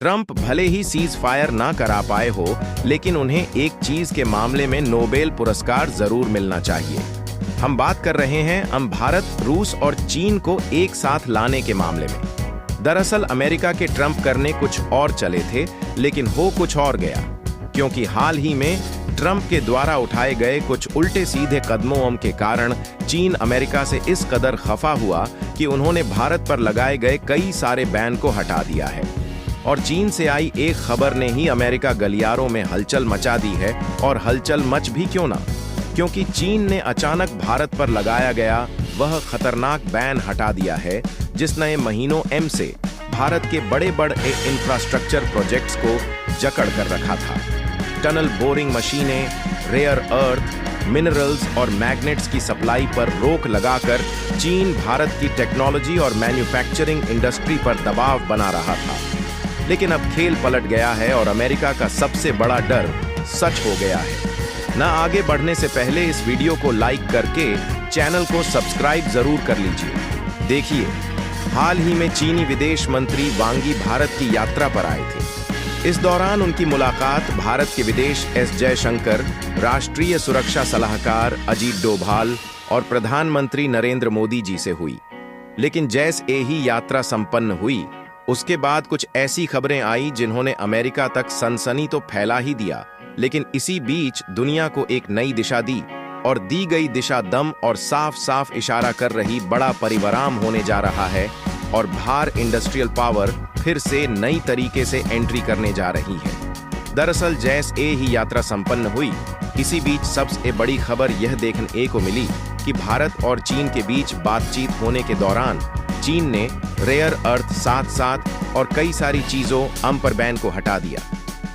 Trump भले he cease fire ना करा पाए हो, लेकिन उन्हें एक चीज के मामले में नोबेल पुरस्कार जरूर मिलना चाहिए। हम बात कर रहे हैं भारत, रूस और चीन को एक साथ लाने के मामले में। दरअसल अमेरिका के ट्रंप करने कुछ और चले थे, लेकिन हो कुछ और गया, क्योंकि हाल ही में ट्रंप के द्वारा उठाए गए कुछ उल्टे सीधे कदमों के कारण चीन अमेरिका से इस कदर खफा हुआ कि उन्होंने भारत पर लगाए गए कई सारे बैन को हटा दिया है। और चीन से आई एक खबर ने ही अमेरिका गलियारों में हलचल मचा दी है, और हलचल मच भी क्यों ना, क्योंकि चीन ने अचानक भारत पर लगाया गया वह खतरनाक बैन हटा दिया है, जिसने महीनों से भारत के बड़े बड़े इंफ्रास्ट्रक्चर प्रोजेक्ट्स को जकड़ कर रखा था। टनल बोरिंग मशीनें, रेयर अर्थ, मिनरल्स और मैग्नेट्स की सप्लाई पर रोक लगाकर चीन भारत की टेक्नोलॉजी और मैन्युफैक्चरिंग इंडस्ट्री पर दबाव बना रहा था। लेकिन अब खेल पलट गया है और अमेरिका का सबसे बड़ा डर सच हो गया है। ना आगे बढ़ने से पहले इस वीडियो को लाइक करके चैनल को सब्सक्राइब जरूर कर लीजिए। देखिए, हाल ही में चीनी विदेश मंत्री वांग यी भारत की यात्रा पर आए थे। इस दौरान उनकी मुलाकात भारत के विदेश एस जयशंकर, राष्ट्रीय सुरक्षा सलाहकार अजीत डोभाल और प्रधानमंत्री नरेंद्र मोदी जी से हुई। लेकिन जैसे ही यात्रा संपन्न हुई, उसके बाद कुछ ऐसी खबरें आई जिन्होंने अमेरिका तक सनसनी तो फैला ही दिया, लेकिन इसी बीच दुनिया को एक नई दिशा दी, और दी गई दिशा दम और साफ साफ इशारा कर रही बड़ा परिवराम होने जा रहा है, और भार इंडस्ट्रियल पावर फिर से नई तरीके से एंट्री करने जा रही है। दरअसल जैसे ही यात्रा संपन्न हुई, इसी बीच सबसे बड़ी खबर यह देखने को मिली कि भारत और चीन के बीच बातचीत होने के दौरान चीन ने रेयर अर्थ साथ और कई सारी चीजों पर बैन को हटा दिया।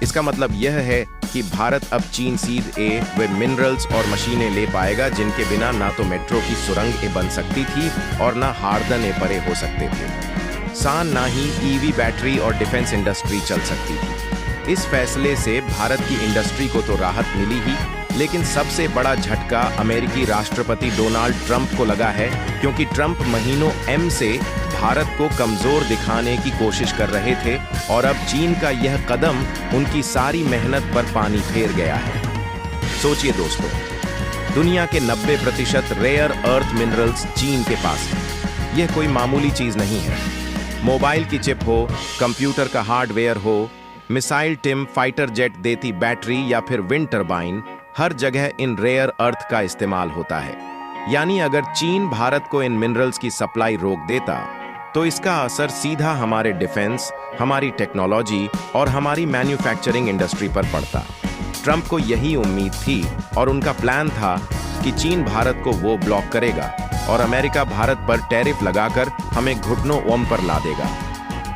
इसका मतलब यह है कि भारत अब चीन सीधे वे मिनरल्स और मशीनें ले पाएगा जिनके बिना ना तो मेट्रो की सुरंग बन सकती थी और ना हार्दन परे हो सकते थे, सान ना ही ईवी बैटरी और डिफेंस इंडस्ट्री चल सकती थी। इस फैसले से भारत की इंडस्ट्री को तो राहत मिली ही, लेकिन सबसे बड़ा झटका अमेरिकी राष्ट्रपति डोनाल्ड ट्रंप को लगा है, क्योंकि ट्रंप महीनों से भारत को कमजोर दिखाने की कोशिश कर रहे थे, और अब चीन का यह कदम उनकी सारी मेहनत पर पानी फेर गया है। सोचिए दोस्तों, दुनिया के 90% रेयर अर्थ मिनरल्स चीन के पास है। यह कोई मामूली चीज नहीं है। मोबाइल की चिप हो, कंप्यूटर का हार्डवेयर हो, मिसाइल टिम, फाइटर जेट देती बैटरी या फिर विंड टर्बाइन, हर जगह इन रेयर अर्थ का इस्तेमाल होता है। यानी अगर चीन भारत को इन मिनरल्स की सप्लाई रोक देता, तो इसका असर सीधा हमारे डिफेंस, हमारी टेक्नोलॉजी और हमारी मैन्युफैक्चरिंग इंडस्ट्री पर पड़ता। ट्रंप को यही उम्मीद थी और उनका प्लान था कि चीन भारत को वो ब्लॉक करेगा और अमेरिका भारत पर टैरिफ लगाकर हमें घुटनों पर ला देगा।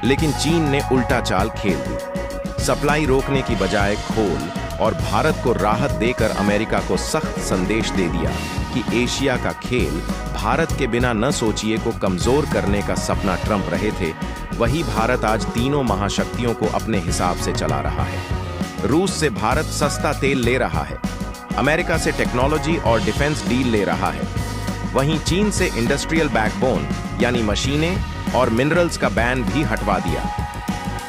लेकिन चीन ने उल्टा चाल खेल दी, सप्लाई रोकने की बजाय खोल और भारत को राहत देकर अमेरिका को सख्त संदेश दे दिया कि एशिया का खेल भारत के बिना न सोचिए को कमजोर करने का सपना ट्रंप रहे थे, वही भारत आज तीनों महाशक्तियों को अपने हिसाब से चला रहा है। रूस से भारत सस्ता तेल ले रहा है, अमेरिका से टेक्नोलॉजी और डिफेंस डील ले रहा है, वहीं चीन से इंडस्ट्रियल बैकबोन यानी मशीनें और मिनरल्स का बैन भी हटवा दिया।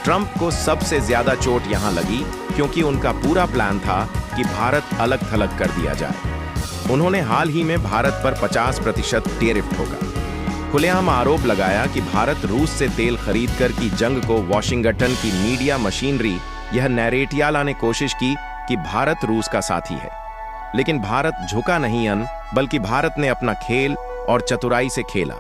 ट्रंप को सबसे ज्यादा चोट यहां लगी, क्योंकि उनका पूरा प्लान था कि भारत अलग थलग कर दिया जाए। उन्होंने हाल ही में भारत पर 50% टैरिफ ठोका, खुलेआम आरोप लगाया कि भारत रूस से तेल खरीद कर की जंग को वॉशिंगटन की मीडिया मशीनरी यह नैरेटिया लाने कोशिश की कि भारत रूस का साथी है। लेकिन भारत झुका नहीं बल्कि भारत ने अपना खेल और चतुराई से खेला।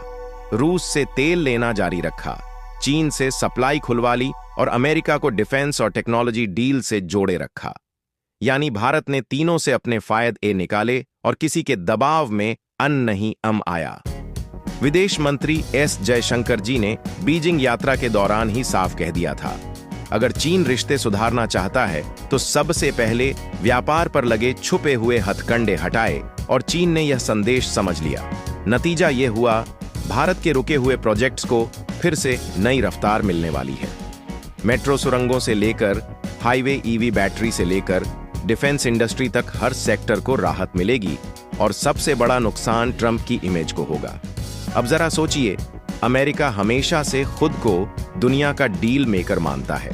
रूस से तेल लेना जारी रखा, चीन से सप्लाई खुलवा ली और अमेरिका को डिफेंस और टेक्नोलॉजी डील से जोड़े रखा। यानी भारत ने तीनों से अपने फायदे निकाले और किसी के दबाव में नहीं आया। विदेश मंत्री एस जयशंकर जी ने बीजिंग यात्रा के दौरान ही साफ कह दिया था, अगर चीन रिश्ते सुधारना चाहता है तो सबसे पहले व्यापार पर लगे छुपे हुए हथकंडे हटाए, और चीन ने यह संदेश समझ लिया। नतीजा यह हुआ, भारत के रुके हुए प्रोजेक्ट्स को फिर से नई रफ्तार मिलने वाली है। मेट्रो सुरंगों से लेकर हाईवे ईवी बैटरी से लेकर डिफेंस इंडस्ट्री तक हर सेक्टर को राहत मिलेगी, और सबसे बड़ा नुकसान ट्रंप की इमेज को होगा। अब जरा सोचिए, अमेरिका हमेशा से खुद को दुनिया का डील मेकर मानता है,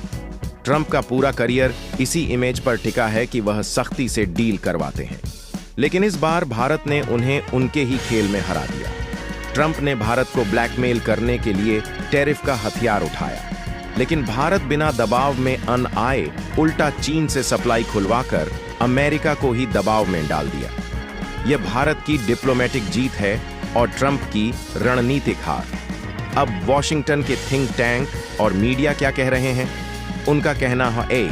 ट्रंप का पूरा करियर इसी इमेज पर टिका है कि वह सख्ती से डील करवाते हैं। लेकिन इस बार भारत ने उन्हें उनके ही खेल में हरा दिया। ट्रंप ने भारत को ब्लैकमेल करने के लिए टैरिफ का हथियार उठाया, लेकिन भारत बिना दबाव में अन आए उल्टा चीन से सप्लाई खुलवाकर अमेरिका को ही दबाव में डाल दिया। यह भारत की डिप्लोमेटिक जीत है और ट्रंप की रणनीतिक हार। अब वॉशिंगटन के थिंक टैंक और मीडिया क्या कह रहे हैं? उनका कहना है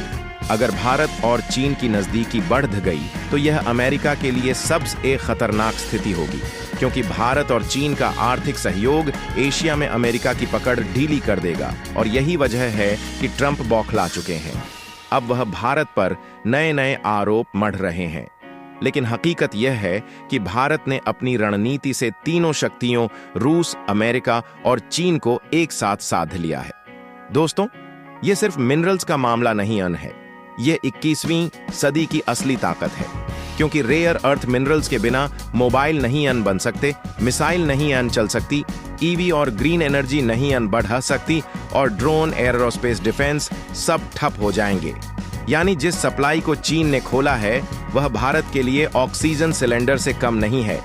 अगर भारत और चीन की नजदीकी बढ़ गई तो यह अमेरिका के लिए सबसे खतरनाक स्थिति होगी, क्योंकि भारत और चीन का आर्थिक सहयोग एशिया में अमेरिका की पकड़ ढीली कर देगा। और यही वजह है कि ट्रंप बौखला चुके हैं। अब वह भारत पर नए नए आरोप मढ़ रहे हैं। लेकिन हकीकत यह है कि भारत ने अपनी रणनीति से तीनों शक्तियों रूस, अमेरिका और चीन को एक साथ साध लिया है। दोस्तों, यह सिर्फ मिनरल्स का मामला नहीं है, यह 21वीं सदी की असली ताकत है, क्योंकि रेयर अर्थ मिनरल्स के बिना मोबाइल नहीं बन सकते, मिसाइल नहीं चल सकती, ईवी और ग्रीन एनर्जी नहीं बढ़ सकती, और ड्रोन, एयरोस्पेस डिफेंस सब ठप हो जाएंगे। यानी जिस सप्लाई को चीन ने खोला है वह भारत के लिए ऑक्सीजन सिलेंडर से कम नहीं है।